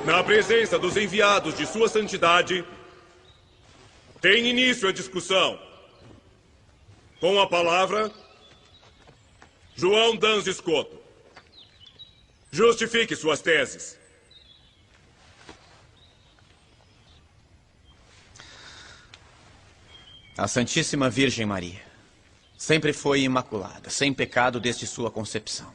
Na presença dos enviados de Sua Santidade, tem início a discussão. Com a palavra, João Dans Escoto. Justifique suas teses. A Santíssima Virgem Maria sempre foi imaculada, sem pecado desde sua concepção.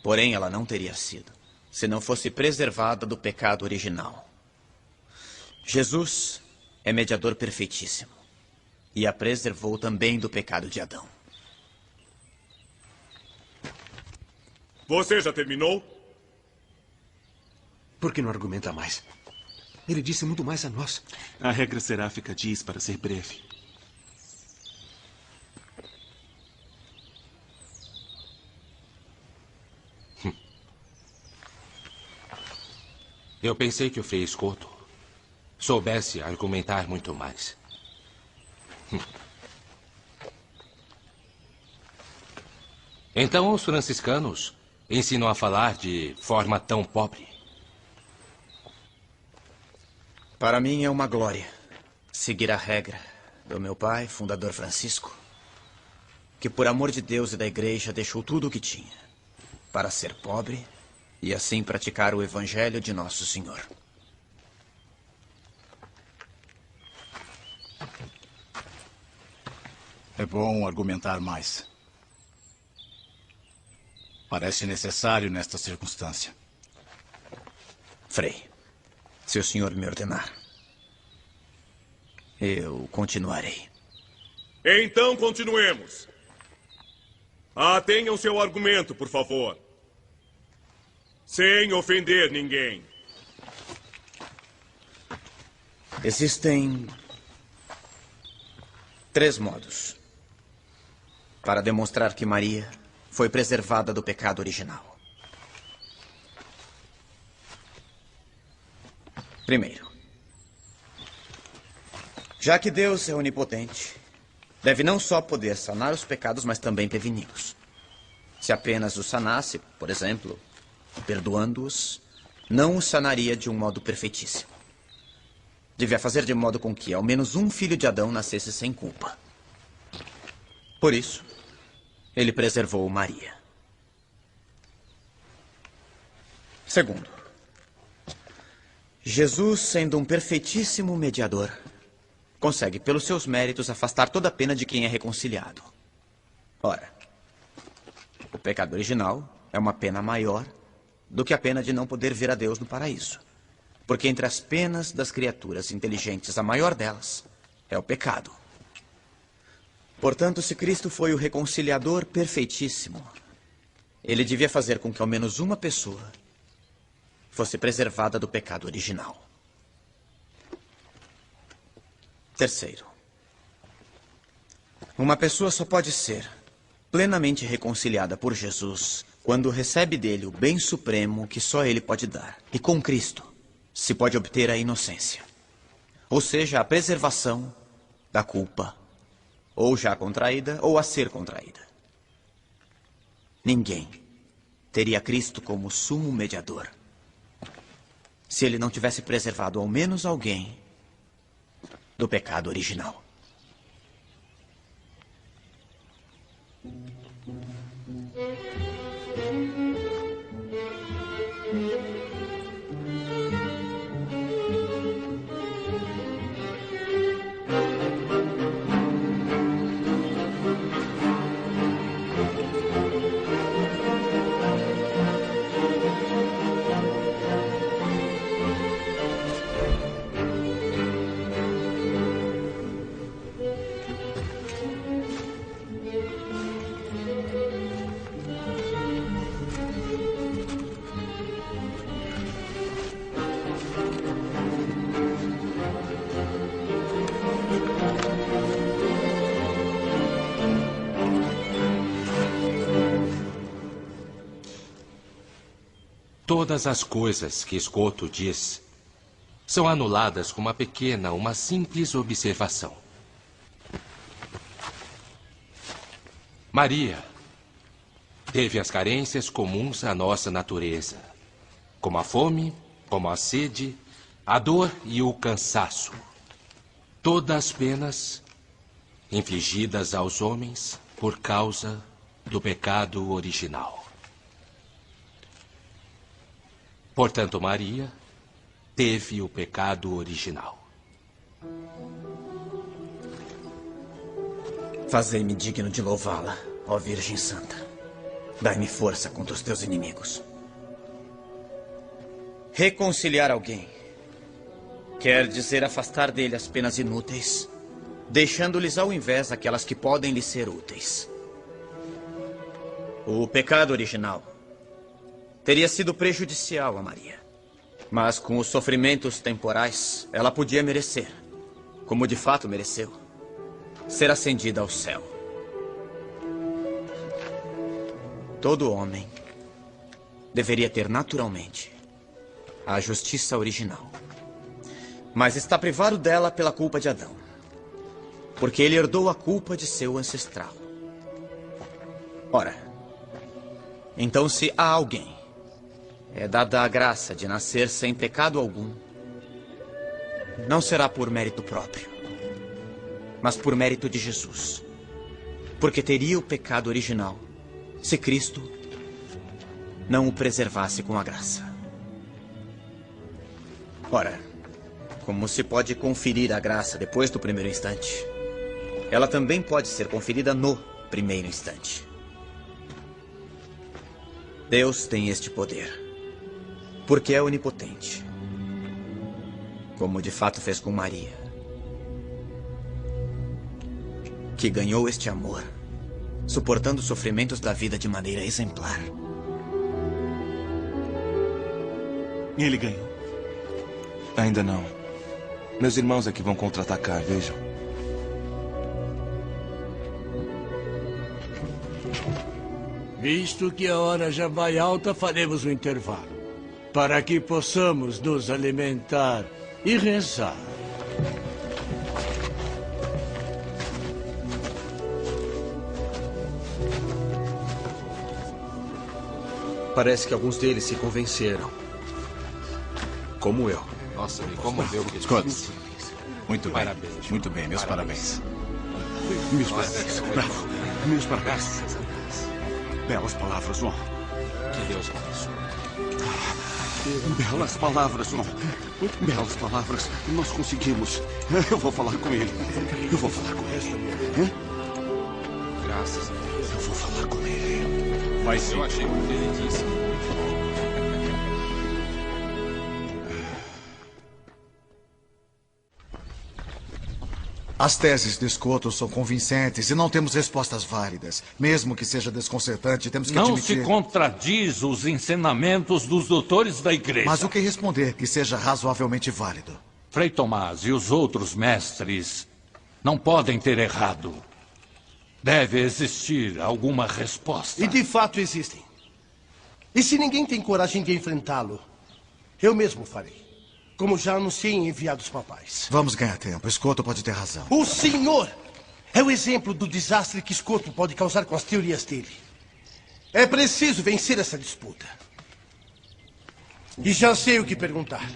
Porém, ela não teria sido, se não fosse preservada do pecado original. Jesus é mediador perfeitíssimo e a preservou também do pecado de Adão. Você já terminou? Por que não argumenta mais? Ele disse muito mais a nós. A regra seráfica diz para ser breve. Eu pensei que o Frei Escoto soubesse argumentar muito mais. Então os franciscanos ensinam a falar de forma tão pobre. Para mim é uma glória seguir a regra do meu pai, fundador Francisco, que por amor de Deus e da igreja deixou tudo o que tinha para ser pobre e assim praticar o evangelho de Nosso Senhor. É bom argumentar mais. Parece necessário nesta circunstância. Frei, se o senhor me ordenar, eu continuarei. Então continuemos. Atenham seu argumento, por favor. Sem ofender ninguém. Existem 3 modos para demonstrar que Maria foi preservada do pecado original. Primeiro, já que Deus é onipotente, deve não só poder sanar os pecados, mas também preveni-los. Se apenas os sanasse, por exemplo, perdoando-os, não os sanaria de um modo perfeitíssimo. Devia fazer de modo com que ao menos um filho de Adão nascesse sem culpa. Por isso, ele preservou Maria. Segundo, Jesus, sendo um perfeitíssimo mediador, consegue, pelos seus méritos, afastar toda a pena de quem é reconciliado. Ora, o pecado original é uma pena maior do que a pena de não poder ver a Deus no paraíso. Porque entre as penas das criaturas inteligentes, a maior delas é o pecado. Portanto, se Cristo foi o reconciliador perfeitíssimo, ele devia fazer com que ao menos uma pessoa fosse preservada do pecado original. Terceiro, uma pessoa só pode ser plenamente reconciliada por Jesus quando recebe dele o bem supremo que só ele pode dar. E com Cristo se pode obter a inocência, ou seja, a preservação da culpa, ou já contraída ou a ser contraída. Ninguém teria Cristo como sumo mediador se ele não tivesse preservado ao menos alguém do pecado original. Todas as coisas que Escoto diz são anuladas com uma simples observação. Maria teve as carências comuns à nossa natureza, como a fome como a sede, a dor e o cansaço. Todas penas infligidas aos homens por causa do pecado original. Portanto, Maria teve o pecado original. Fazei-me digno de louvá-la, ó Virgem Santa. Dai-me força contra os teus inimigos. Reconciliar alguém quer dizer afastar dele as penas inúteis, deixando-lhes ao invés aquelas que podem lhe ser úteis. O pecado original teria sido prejudicial a Maria. Mas com os sofrimentos temporais, ela podia merecer, como de fato mereceu, ser ascendida ao céu. Todo homem deveria ter naturalmente a justiça original. Mas está privado dela pela culpa de Adão, porque ele herdou a culpa de seu ancestral. Ora, então se a alguém é dada a graça de nascer sem pecado algum, não será por mérito próprio, mas por mérito de Jesus. Porque teria o pecado original se Cristo não o preservasse com a graça. Ora, como se pode conferir a graça depois do primeiro instante, ela também pode ser conferida no primeiro instante. Deus tem este poder, porque é onipotente, como de fato fez com Maria, que ganhou este amor, suportando os sofrimentos da vida de maneira exemplar. Ele ganhou. Ainda não. Meus irmãos é que vão contra-atacar, vejam. Visto que a hora já vai alta, faremos um intervalo, para que possamos nos alimentar e rezar. Parece que alguns deles se convenceram. Como eu. Nossa, me comoveu o que ele Scott, disse. muito bem. Parabéns. Muito bem, meus parabéns. Meus parabéns. Bravo. Meus parabéns. Graças a Deus. Belas palavras, João. Que Deus abençoe. Belas palavras, João. Belas palavras. Nós conseguimos. Eu vou falar com ele. Eu vou falar com ele. Graças a Deus. Eu vou falar com ele. Vai sim. Eu achei o que ele disse. As teses de Scotto são convincentes e não temos respostas válidas. Mesmo que seja desconcertante, temos que Não admitir... se contradiz os ensinamentos dos doutores da igreja. Mas o que responder que seja razoavelmente válido? Frei Tomás e os outros mestres não podem ter errado. Deve existir alguma resposta. E de fato existem. E se ninguém tem coragem de enfrentá-lo, eu mesmo farei. Como já anunciei em enviados papais. Vamos ganhar tempo. Scotto pode ter razão. O senhor é o exemplo do desastre que Scotto pode causar com as teorias dele. É preciso vencer essa disputa. E já sei o que perguntar.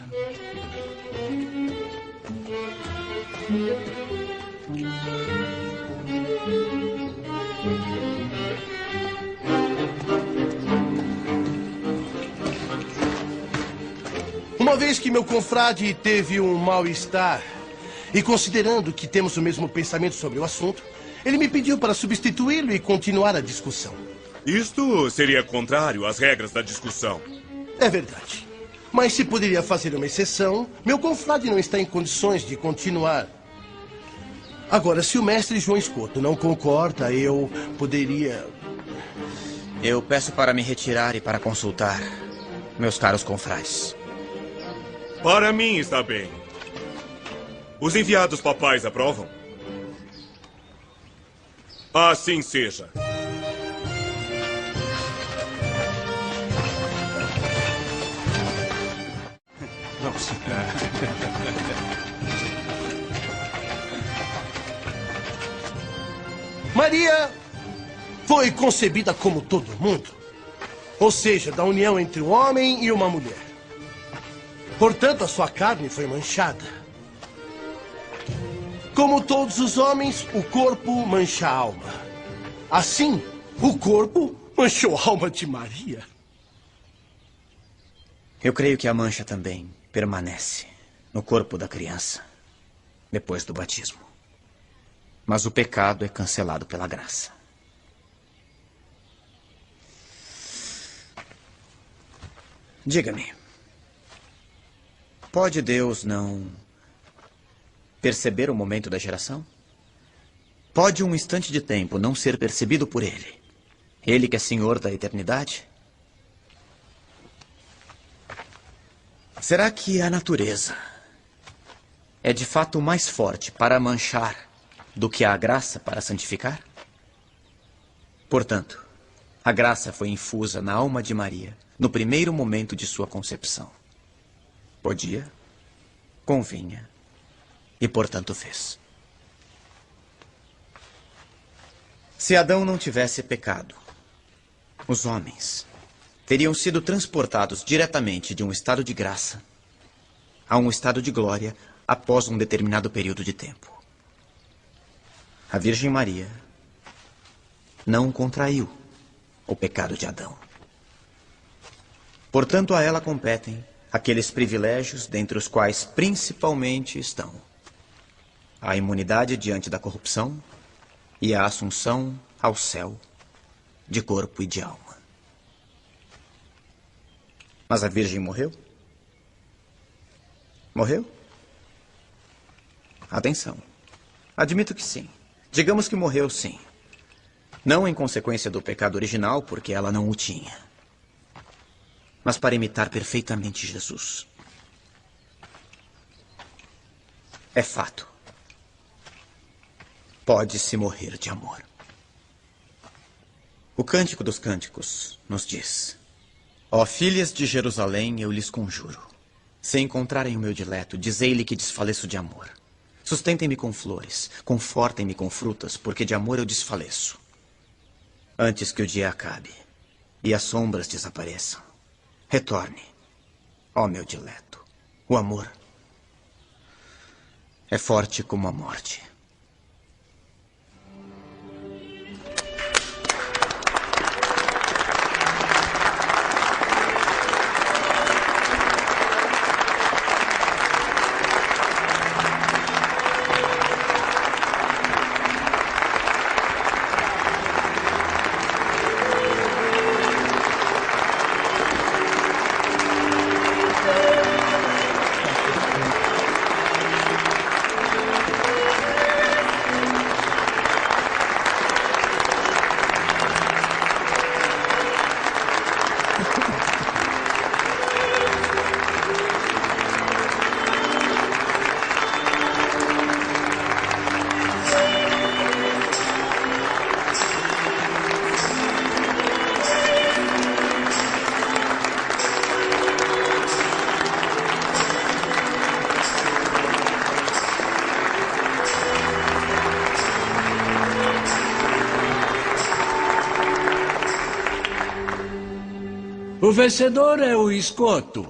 Uma vez que meu confrade teve um mal-estar, e considerando que temos o mesmo pensamento sobre o assunto, ele me pediu para substituí-lo e continuar a discussão. Isto seria contrário às regras da discussão. É verdade. Mas se poderia fazer uma exceção, meu confrade não está em condições de continuar. Agora, se o mestre João Scotto não concorda, eu poderia... Eu peço para me retirar e para consultar meus caros confrades. Para mim está bem. Os enviados papais aprovam? Assim seja. Vamos. Maria foi concebida como todo mundo. Ou seja, da união entre um homem e uma mulher. Portanto, a sua carne foi manchada. Como todos os homens, o corpo mancha a alma. Assim, o corpo manchou a alma de Maria. Eu creio que a mancha também permanece no corpo da criança depois do batismo. Mas o pecado é cancelado pela graça. Diga-me, pode Deus não perceber o momento da geração? Pode um instante de tempo não ser percebido por Ele? Ele que é Senhor da eternidade? Será que a natureza é de fato mais forte para manchar do que a graça para santificar? Portanto, a graça foi infusa na alma de Maria no primeiro momento de sua concepção. Podia, convinha e, portanto, fez. Se Adão não tivesse pecado, os homens teriam sido transportados diretamente de um estado de graça a um estado de glória após um determinado período de tempo. A Virgem Maria não contraiu o pecado de Adão. Portanto, a ela competem aqueles privilégios, dentre os quais principalmente estão a imunidade diante da corrupção e a assunção ao céu de corpo e de alma. Mas a Virgem morreu? Morreu? Atenção. Admito que sim. Digamos que morreu, sim. Não em consequência do pecado original, porque ela não o tinha, mas para imitar perfeitamente Jesus. É fato. Pode-se morrer de amor. O Cântico dos Cânticos nos diz: ó filhas de Jerusalém, eu lhes conjuro, se encontrarem o meu dileto, dizei-lhe que desfaleço de amor. Sustentem-me com flores, confortem-me com frutas, porque de amor eu desfaleço. Antes que o dia acabe e as sombras desapareçam, retorne, ó meu dileto. O amor é forte como a morte. O vencedor é o esgoto.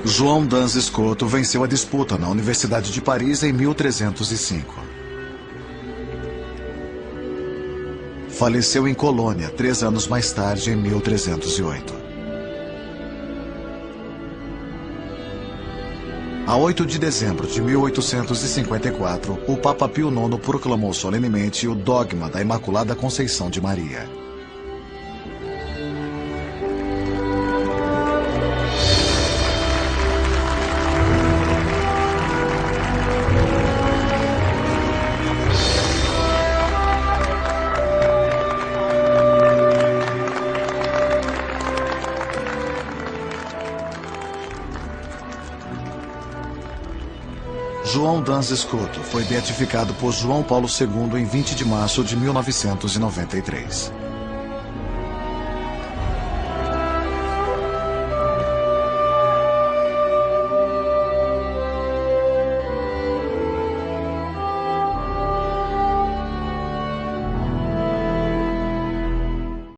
João Dans Escoto venceu a disputa na Universidade de Paris em 1305. Faleceu em Colônia 3 anos mais tarde, em 1308. A 8 de dezembro de 1854, o Papa Pio IX proclamou solenemente o dogma da Imaculada Conceição de Maria. João Dans Escoto foi beatificado por João Paulo II em 20 de março de 1993.